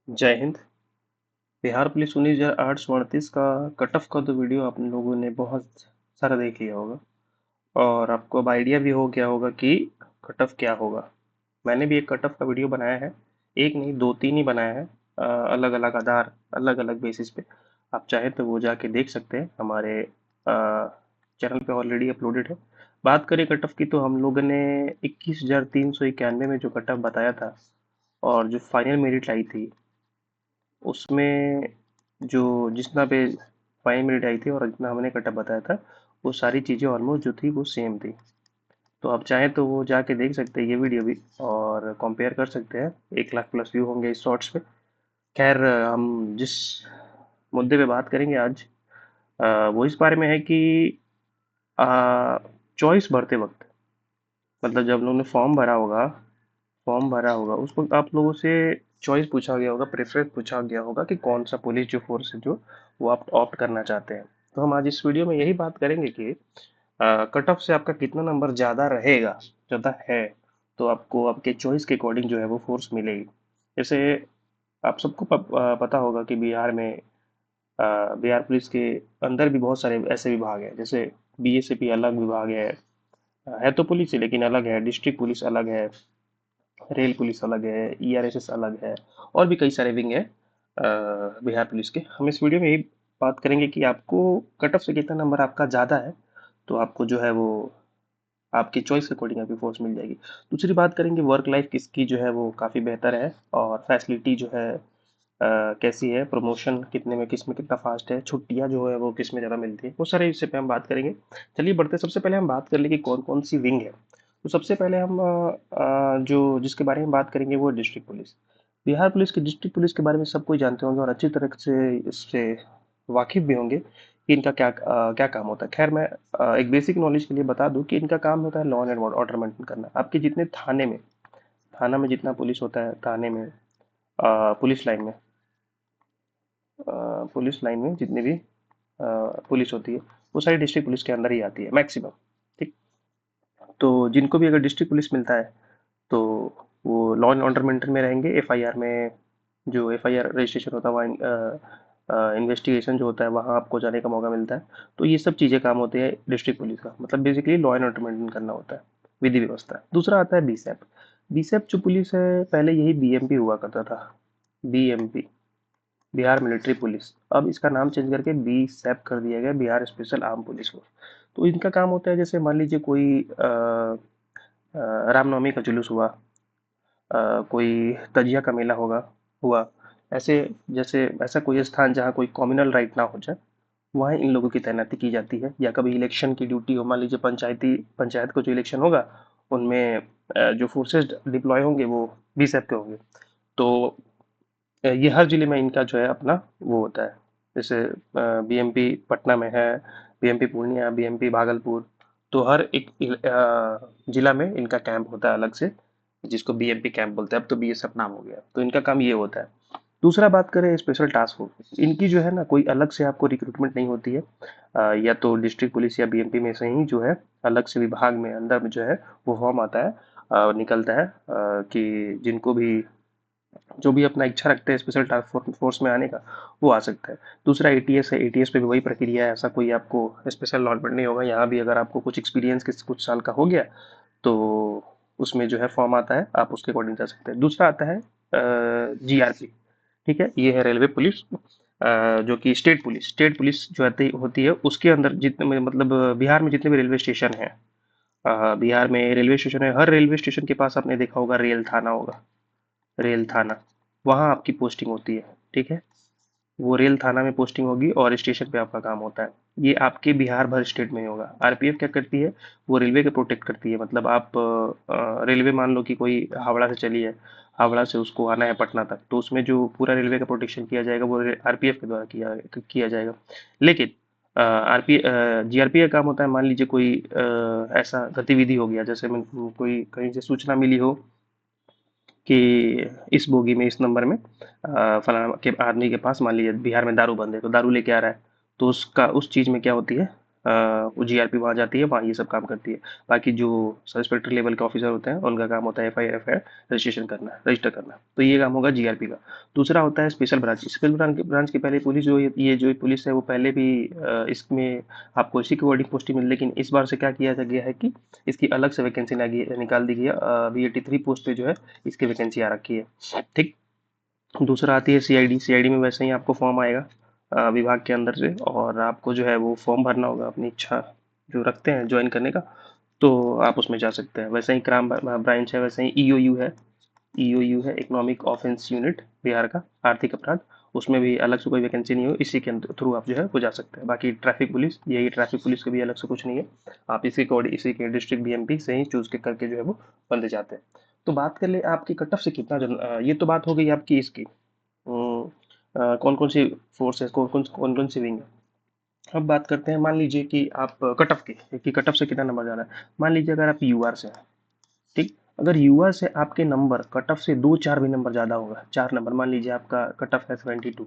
जय हिंद। बिहार पुलिस 19,838 का cut off का तो वीडियो आप लोगों ने बहुत सारा देख लिया होगा और आपको अब आइडिया भी हो गया होगा कि कट ऑफ क्या होगा। मैंने भी एक कट ऑफ का वीडियो बनाया है, एक नहीं दो तीन ही बनाया है, अलग अलग आधार अलग अलग बेसिस पे। आप चाहे तो वो जाके देख सकते हैं, हमारे चैनल पे ऑलरेडी अपलोडेड है। बात करें कट ऑफ की तो हम लोगों ने 21,391 में जो कट ऑफ बताया था और जो फाइनल मेरिट आई थी उसमें जो जितना पे फाइनल मेरिट आई थी और जितना हमने कटअप बताया था वो सारी चीज़ें ऑलमोस्ट जो थी वो सेम थी। तो आप चाहें तो वो जाके देख सकते हैं ये वीडियो भी और कंपेयर कर सकते हैं। 1 लाख प्लस व्यू होंगे इस शॉर्ट्स पे। खैर, हम जिस मुद्दे पे बात करेंगे आज, वो इस बारे में है कि चॉइस भरते वक्त, मतलब जब लोगों ने फॉर्म भरा होगा उस वक्त आप लोगों से चॉइस पूछा गया होगा, प्रेफरेंस पूछा गया होगा कि कौन सा पुलिस जो फोर्स है जो वो आप ऑप्ट करना चाहते हैं। तो हम आज इस वीडियो में यही बात करेंगे कि कट ऑफ से आपका कितना नंबर ज़्यादा रहेगा, ज़्यादा है, तो आपको आपके चॉइस के अकॉर्डिंग जो है वो फोर्स मिलेगी। जैसे आप सबको पता होगा कि बिहार पुलिस के अंदर भी बहुत सारे ऐसे विभाग हैं, जैसे बीएसएफी अलग विभाग है तो पुलिस है लेकिन अलग है, डिस्ट्रिक्ट पुलिस अलग है, रेल पुलिस अलग है, ईआरएसएस अलग है, और भी कई सारे विंग है बिहार पुलिस के। हम इस वीडियो में यही बात करेंगे कि आपको कट ऑफ से कितना नंबर आपका ज़्यादा है, तो आपको जो है वो आपकी चॉइस के अकॉर्डिंग आपकी फोर्स मिल जाएगी। दूसरी बात करेंगे वर्क लाइफ किसकी जो है वो काफ़ी बेहतर है और फैसिलिटी जो है कैसी है, प्रमोशन कितने में किस में कितना फास्ट है, छुट्टियां जो है वो किस में ज़्यादा मिलती है, वो सारे इससे पे हम बात करेंगे। चलिए बढ़ते, सबसे पहले हम बात कर लेंगे कौन कौन सी विंग है। तो सबसे पहले हम जो जिसके बारे में बात करेंगे वो डिस्ट्रिक्ट पुलिस। बिहार पुलिस की डिस्ट्रिक्ट पुलिस के बारे में सब कोई जानते होंगे और अच्छी तरह से इससे वाकिफ भी होंगे कि इनका क्या काम होता है। खैर, मैं एक बेसिक नॉलेज के लिए बता दूं कि इनका काम होता है लॉ एंड ऑर्डर मेंटेन करना। आपके जितने थाना में जितना पुलिस होता है, थाने में, पुलिस लाइन में, पुलिस लाइन में जितनी भी पुलिस होती है वो सारी डिस्ट्रिक्ट पुलिस के अंदर ही आती है मैक्सिमम। ठीक। तो जिनको भी अगर डिस्ट्रिक्ट पुलिस मिलता है तो वो लॉ एंड ऑर्डर मेंटेन में रहेंगे। एफआईआर में जो एफआईआर रजिस्ट्रेशन होता है वहाँ इन्वेस्टिगेशन जो होता है वहाँ आपको जाने का मौका मिलता है। तो ये सब चीज़ें काम होते हैं डिस्ट्रिक्ट पुलिस का, मतलब basically law and order maintain करना होता है, विधि व्यवस्था। दूसरा आता है बीसैप। बीसैप जो पुलिस है पहले यही बीएमपी हुआ करता था, बीएमपी, बिहार मिलिट्री पुलिस। अब इसका नाम चेंज करके बी सैप कर दिया गया, Bihar special arm police force. तो इनका काम होता है, जैसे मान लीजिए कोई रामनवमी का जुलूस हुआ, कोई तजिया का मेला हुआ, ऐसे, जैसे ऐसा कोई स्थान जहाँ कोई कॉम्युनल राइट ना हो जाए, वहाँ इन लोगों की तैनाती की जाती है। या कभी इलेक्शन की ड्यूटी हो, मान लीजिए पंचायत को जो इलेक्शन होगा उनमें जो फोर्सेज डिप्लॉय होंगे वो बीएसएफ के होंगे। तो ये हर जिले में इनका जो है अपना वो होता है। जैसे बीएमपी पटना में है, बीएमपी पूर्णिया, बीएमपी भागलपुर। तो हर एक जिला में इनका कैंप होता है अलग से, जिसको बीएमपी कैंप बोलते हैं। अब तो बीएसएफ नाम हो गया, तो इनका काम ये होता है। दूसरा बात करें स्पेशल टास्क फोर्स, इनकी जो है ना कोई अलग से आपको रिक्रूटमेंट नहीं होती है। या तो डिस्ट्रिक्ट पुलिस या बीएमपी में से ही जो है अलग से विभाग में अंदर में जो है वो फॉर्म आता है, निकलता है, कि जिनको भी जो भी अपना इच्छा रखते हैं स्पेशल टास्क फोर्स में आने का वो आ सकता है। दूसरा एटीएस है, एटीएस पे भी वही प्रक्रिया है, ऐसा कोई आपको स्पेशल अलॉटमेंट नहीं होगा। यहाँ भी अगर आपको कुछ एक्सपीरियंस कुछ साल का हो गया तो उसमें जो है फॉर्म आता है, आप उसके अकॉर्डिंग जा सकते हैं। दूसरा आता है जीआरपी। ठीक है, ये है रेलवे पुलिस, जो कि स्टेट पुलिस जो होती है उसके अंदर जितने मतलब बिहार में जितने भी रेलवे स्टेशन है, बिहार में रेलवे स्टेशन है, हर रेलवे स्टेशन के पास आपने देखा होगा रेल थाना, वहाँ आपकी पोस्टिंग होती है। ठीक है, वो रेल थाना में पोस्टिंग होगी और स्टेशन पे आपका काम होता है। ये आपके बिहार भर स्टेट में होगा। आरपीएफ क्या करती है, वो रेलवे को प्रोटेक्ट करती है। मतलब आप रेलवे मान लो कि कोई हावड़ा से चली है, हावड़ा से उसको आना है पटना तक, तो उसमें जो पूरा रेलवे का प्रोटेक्शन किया जाएगा वो आरपीएफ के द्वारा किया जाएगा। लेकिन जीआरपी का काम होता है, मान लीजिए कोई ऐसा गतिविधि हो गया, जैसे कोई कहीं से सूचना मिली हो कि इस बोगी में इस नंबर में फलाना के आदमी के पास मान लीजिए बिहार में दारू बंद है, तो दारू लेके आ रहा है, तो उसका उस चीज़ में क्या होती है, वो जीआरपी वहाँ जाती है, वहाँ ये सब काम करती है। बाकी जो सब इंस्पेक्टर लेवल के ऑफिसर होते हैं उनका काम होता है एफआईआर रजिस्ट्रेशन करना, रजिस्टर करना, तो ये काम होगा जीआरपी का। दूसरा होता है स्पेशल ब्रांच। स्पेशल ब्रांच की पहले पुलिस जो ये जो पुलिस है वो पहले भी इसमें आपको इसी के अकॉर्डिंग पोस्टिंग मिली, लेकिन इस बार से क्या किया गया है कि इसकी अलग से वैकेंसी निकाल दी गई है। अभी 83 पोस्ट पे जो है इसकी वैकेंसी आ रखी है। ठीक। दूसरा आती है सीआईडी। सीआईडी में वैसे ही आपको फॉर्म आएगा विभाग के अंदर से, और आपको जो है वो फॉर्म भरना होगा, अपनी इच्छा जो रखते हैं ज्वाइन करने का, तो आप उसमें जा सकते हैं। वैसे ही क्राइम ब्रांच है, वैसे ही ईओयू है। ईओयू है इकोनॉमिक ऑफेंस यूनिट, बिहार का आर्थिक अपराध। उसमें भी अलग से कोई वैकेंसी नहीं हो, इसी के थ्रू आप जो है वो जा सकते हैं। बाकी ट्रैफिक पुलिस, यही ट्रैफिक पुलिस के भी अलग से कुछ नहीं है, आप इसी कोड इसी के डिस्ट्रिक्ट बीएमपी से ही चूज करके जो है वो बंदे जाते हैं। तो बात कर ले आपकी कट ऑफ से कितना ये तो बात हो गई आपकी इसकी कौन कौन सी फोर्स है, कौन कौन सी विंग है। अब बात करते हैं, मान लीजिए कि आप कट ऑफ की कि कट ऑफ से कितना नंबर जा रहा है। मान लीजिए अगर आप यूआर से हैं, ठीक। अगर यूआर से आपके नंबर कट ऑफ से 2-4 भी नंबर ज़्यादा होगा, 4 नंबर, मान लीजिए आपका कट ऑफ है 72,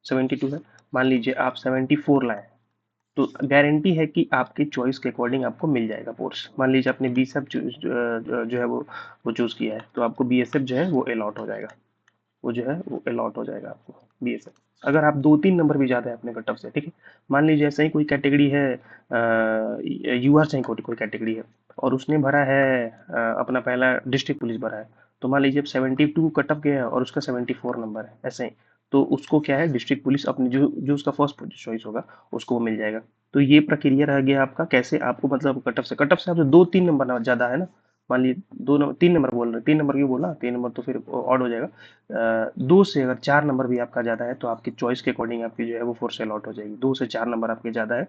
72 है, मान लीजिए आप 74 लाए, तो गारंटी है कि आपकी चॉइस के अकॉर्डिंग आपको मिल जाएगा कोर्स। मान लीजिए आपने बीएसएफ जो है वो चूज़ किया है, तो आपको बीएसएफ जो है वो अलॉट हो जाएगा, वो जो है वो अलॉट हो जाएगा आपको बीएसएफ। अगर आप 2-3 नंबर भी ज़्यादा है अपने कट ऑफ से, ठीक है। मान लीजिए ऐसा ही कोई कैटेगरी है, यूआर से ही कोई कैटेगरी है, और उसने भरा है अपना पहला डिस्ट्रिक्ट पुलिस भरा है, तो मान लीजिए अब 72 कट ऑफ गया है और उसका 74 नंबर है, ऐसे ही, तो उसको क्या है डिस्ट्रिक्ट पुलिस अपनी जो जो उसका फर्स्ट चॉइस होगा उसको वो मिल जाएगा। तो ये प्रक्रिया रह गया आपका, कैसे आपको मतलब कट ऑफ से आपसे 2-3 नंबर ज़्यादा है ना, मान लीजिए 2 नंबर 3 नंबर बोल रहे, 3 नंबर क्यों बोला, 3 नंबर तो फिर ऑड हो जाएगा। 2 से अगर 4 नंबर भी आपका ज़्यादा है तो आपकी चॉइस के अकॉर्डिंग आपकी जो है वो फोर्स अलॉट हो जाएगी। 2 से 4 नंबर आपके ज़्यादा है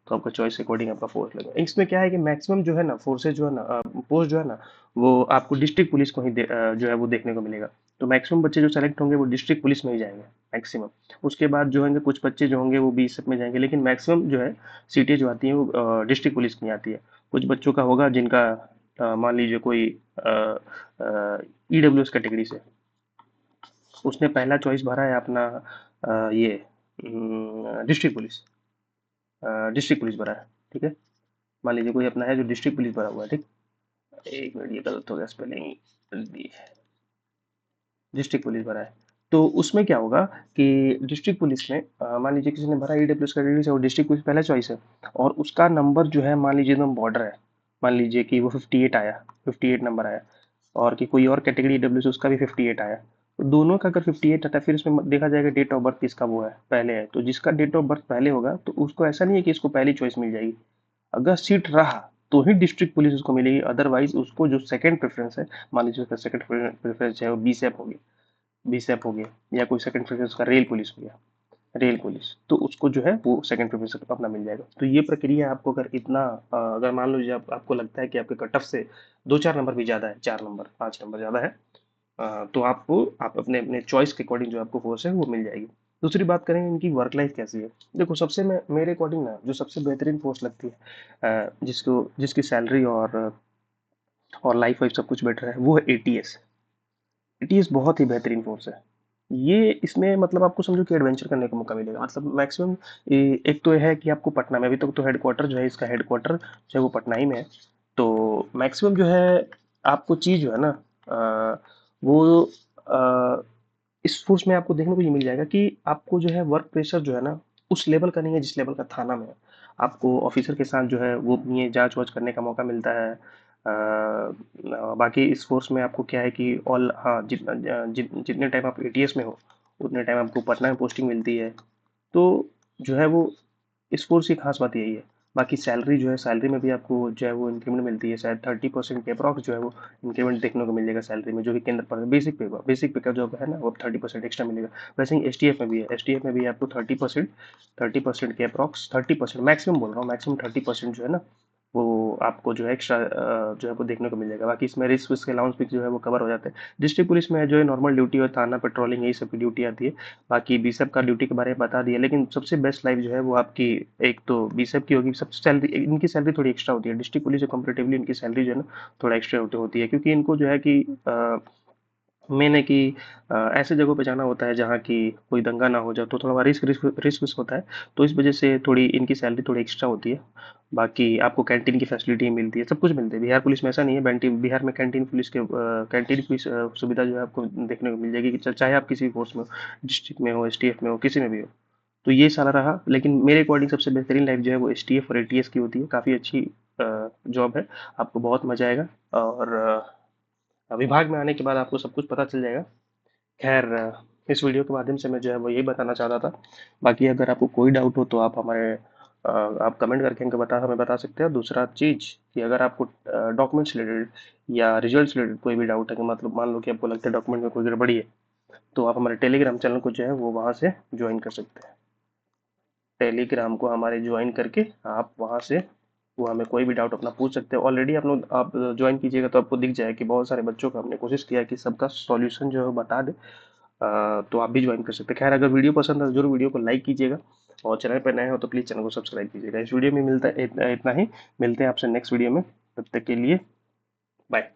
तो आपका चॉइस के अकॉर्डिंग आपका फोर्स लगेगा। इसमें क्या है कि मैक्सिमम जो है ना फोर्सेज जो है ना पोस्ट जो है ना वो आपको डिस्ट्रिक्ट पुलिस को ही जो है वो देखने को मिलेगा। तो मैक्सिमम बच्चे जो सेलेक्ट होंगे वो डिस्ट्रिक्ट पुलिस में ही जाएंगे मैक्सिमम। उसके बाद जो होंगे कुछ बच्चे जो होंगे वो बीएसएफ में जाएंगे, लेकिन मैक्सिमम जो है सीटें जो आती हैं वो डिस्ट्रिक्ट पुलिस की आती है। कुछ बच्चों का होगा जिनका मान लीजिए कोई ईडब्ल्यूएस कैटेगरी से, उसने पहला चॉइस भरा है अपना ये डिस्ट्रिक्ट पुलिस, डिस्ट्रिक्ट पुलिस भरा है, ठीक है। मान लीजिए कोई अपना है जो डिस्ट्रिक्ट पुलिस भरा हुआ है, ठीक। एक मिनट, ये गलत हो गया स्पेलिंग, डिस्ट्रिक्ट पुलिस भरा है। तो उसमें क्या होगा कि डिस्ट्रिक्ट पुलिस में मान लीजिए किसी ने भरा ईडब्ल्यूएस कैटेगरी से और डिस्ट्रिक्ट पुलिस पहला चॉइस है, और उसका नंबर जो है मान लीजिए एकदम बॉर्डर है, मान लीजिए कि वो 58 आया, 58 नंबर आया, और कि कोई और कैटेगरी डब्ल्यू से उसका भी 58 आया, तो दोनों का अगर 58 आता है फिर इसमें देखा जाएगा डेट ऑफ बर्थ किसका वो है पहले है, तो जिसका डेट ऑफ बर्थ पहले होगा तो उसको ऐसा नहीं है कि इसको पहली चॉइस मिल जाएगी। अगर सीट रहा तो ही डिस्ट्रिक्ट पुलिस उसको मिलेगी, अदरवाइज उसको जो सेकंड प्रेफरेंस है, मान लीजिए उसका सेकंड प्रेफरेंस है वो बीसेप हो गया, बीसेप हो गया, या कोई सेकंड प्रेफरेंस उसका रेल पुलिस हो गया, रेल पुलिस, तो उसको जो है वो सेकंड प्रेफरेंस अपना मिल जाएगा। तो ये प्रक्रिया आपको अगर इतना अगर मान लीजिए आपको लगता है कि आपके कट ऑफ से 2-4 नंबर भी ज़्यादा है, 4 नंबर 5 नंबर ज़्यादा है, तो आपको आप अपने अपने चॉइस के अकॉर्डिंग जो आपको फोर्स है वो मिल जाएगी। दूसरी बात करेंगे इनकी वर्क लाइफ कैसी है। देखो सबसे मेरे अकॉर्डिंग ना जो सबसे बेहतरीन फोर्स लगती है जिसको जिसकी सैलरी और लाइफ वाइफ सब कुछ बेटर है, वो है एटीएस। एटीएस बहुत ही बेहतरीन फोर्स है। ये इसमें मतलब आपको समझो कि एडवेंचर करने का मौका मिलेगा, मतलब मैक्सिमम। एक तो यह है कि आपको पटना में, अभी तक तो हेडक्वार्टर जो है इसका हेडक्वार्टर जो है वो पटना ही में है, तो मैक्सिमम जो है आपको चीज़ जो है ना वो इस फोर्स में आपको देखने को ये मिल जाएगा कि आपको जो है वर्क प्रेशर जो है ना उस लेवल का नहीं है जिस लेवल का थाना में है। आपको ऑफिसर के साथ जो है वो अपनी जांच वाच करने का मौका मिलता है। बाकी इस फोर्स में आपको क्या है कि ऑल हाँ जितने टाइम आप एटीएस में हो उतने टाइम आपको पटना में पोस्टिंग मिलती है। तो जो है वो इस फोर्स की खास बात यही है। बाकी सैलरी जो है, सैलरी में भी आपको जो है वो इंक्रीमेंट मिलती है, शायद 30% के अप्रॉक्स जो है वो इंक्रीमेंट देखने को मिलेगा सैलरी में, जो कि केंद्र पर बेसिक पे का जो है ना वो 30% एक्स्ट्रा मिलेगा। वैसे ही एसटीएफ में भी है, एसटीएफ में भी आपको 30% के अप्रॉक्स, 30% मैक्सिमम बोल रहा हूँ, मैक्सिमम 30% जो है ना वो आपको जो है एक्स्ट्रा जो है वो देखने को मिल जाएगा। बाकी इसमें रिस्क विस्क अलाउंस भी जो है वो कवर हो जाते हैं। डिस्ट्रिक्ट पुलिस में जो है नॉर्मल ड्यूटी और थाना पेट्रोलिंग यही सब की ड्यूटी आती है। बाकी बीसेप का ड्यूटी के बारे में बता दिया, लेकिन सबसे बेस्ट लाइफ जो है वो आपकी एक तो बीसेप की होगी। सबसे सैलरी इनकी सैलरी थोड़ी एक्स्ट्रा होती है, डिस्ट्रिक्ट पुलिस से कंपेरेटिवली इनकी सैलरी जो है ना थोड़ा एक्स्ट्रा होती है, क्योंकि इनको जो है कि मेन है कि ऐसे जगहों पे जाना होता है जहाँ की कोई दंगा ना हो जाए, तो थोड़ा रिस्क रिस्क रिस्क होता है। तो इस वजह से थोड़ी इनकी सैलरी थोड़ी एक्स्ट्रा होती है। बाकी आपको कैंटीन की फैसिलिटी मिलती है, सब कुछ मिलती है। बिहार पुलिस में ऐसा नहीं है, बिहार में कैंटीन पुलिस के कैंटीन की सुविधा जो है आपको देखने को मिल जाएगी, कि चाहे आप किसी भी फोर्स में हो, डिस्ट्रिक्ट में हो, एसटीएफ में हो, किसी में भी हो। तो ये सारा रहा, लेकिन मेरे अकॉर्डिंग सबसे बेहतरीन लाइफ जो है वो एसटीएफ और एटीएस की होती है। काफ़ी अच्छी जॉब है, आपको बहुत मजा आएगा। और विभाग में आने के बाद आपको सब कुछ पता चल जाएगा। खैर, इस वीडियो के माध्यम से मैं जो है वो यही बताना चाहता था। बाकी अगर आपको कोई डाउट हो तो आप आप कमेंट करके हमें बता सकते हैं। दूसरा चीज़ कि अगर आपको डॉक्यूमेंट्स रिलेटेड या रिजल्ट्स रिलेटेड कोई भी डाउट है, कि मतलब मान लो कि आपको लगता है डॉक्यूमेंट में कोई गड़बड़ी है, तो आप हमारे टेलीग्राम चैनल को जो है वो वहाँ से ज्वाइन कर सकते हैं। टेलीग्राम को हमारे ज्वाइन करके आप वहाँ से वो हमें कोई भी डाउट अपना पूछ सकते हैं। ऑलरेडी आप ज्वाइन कीजिएगा तो आपको दिख जाए कि बहुत सारे बच्चों का हमने कोशिश किया है कि सबका सॉल्यूशन जो है वो बता दे। तो आप भी ज्वाइन कर सकते हैं। खैर, अगर वीडियो पसंद है तो जरूर वीडियो को लाइक कीजिएगा, और चैनल पर नए हो तो प्लीज़ चैनल को सब्सक्राइब कीजिएगा। इस वीडियो में मिलता है इतना ही। मिलते हैं आपसे नेक्स्ट वीडियो में, तब तक के लिए बाय।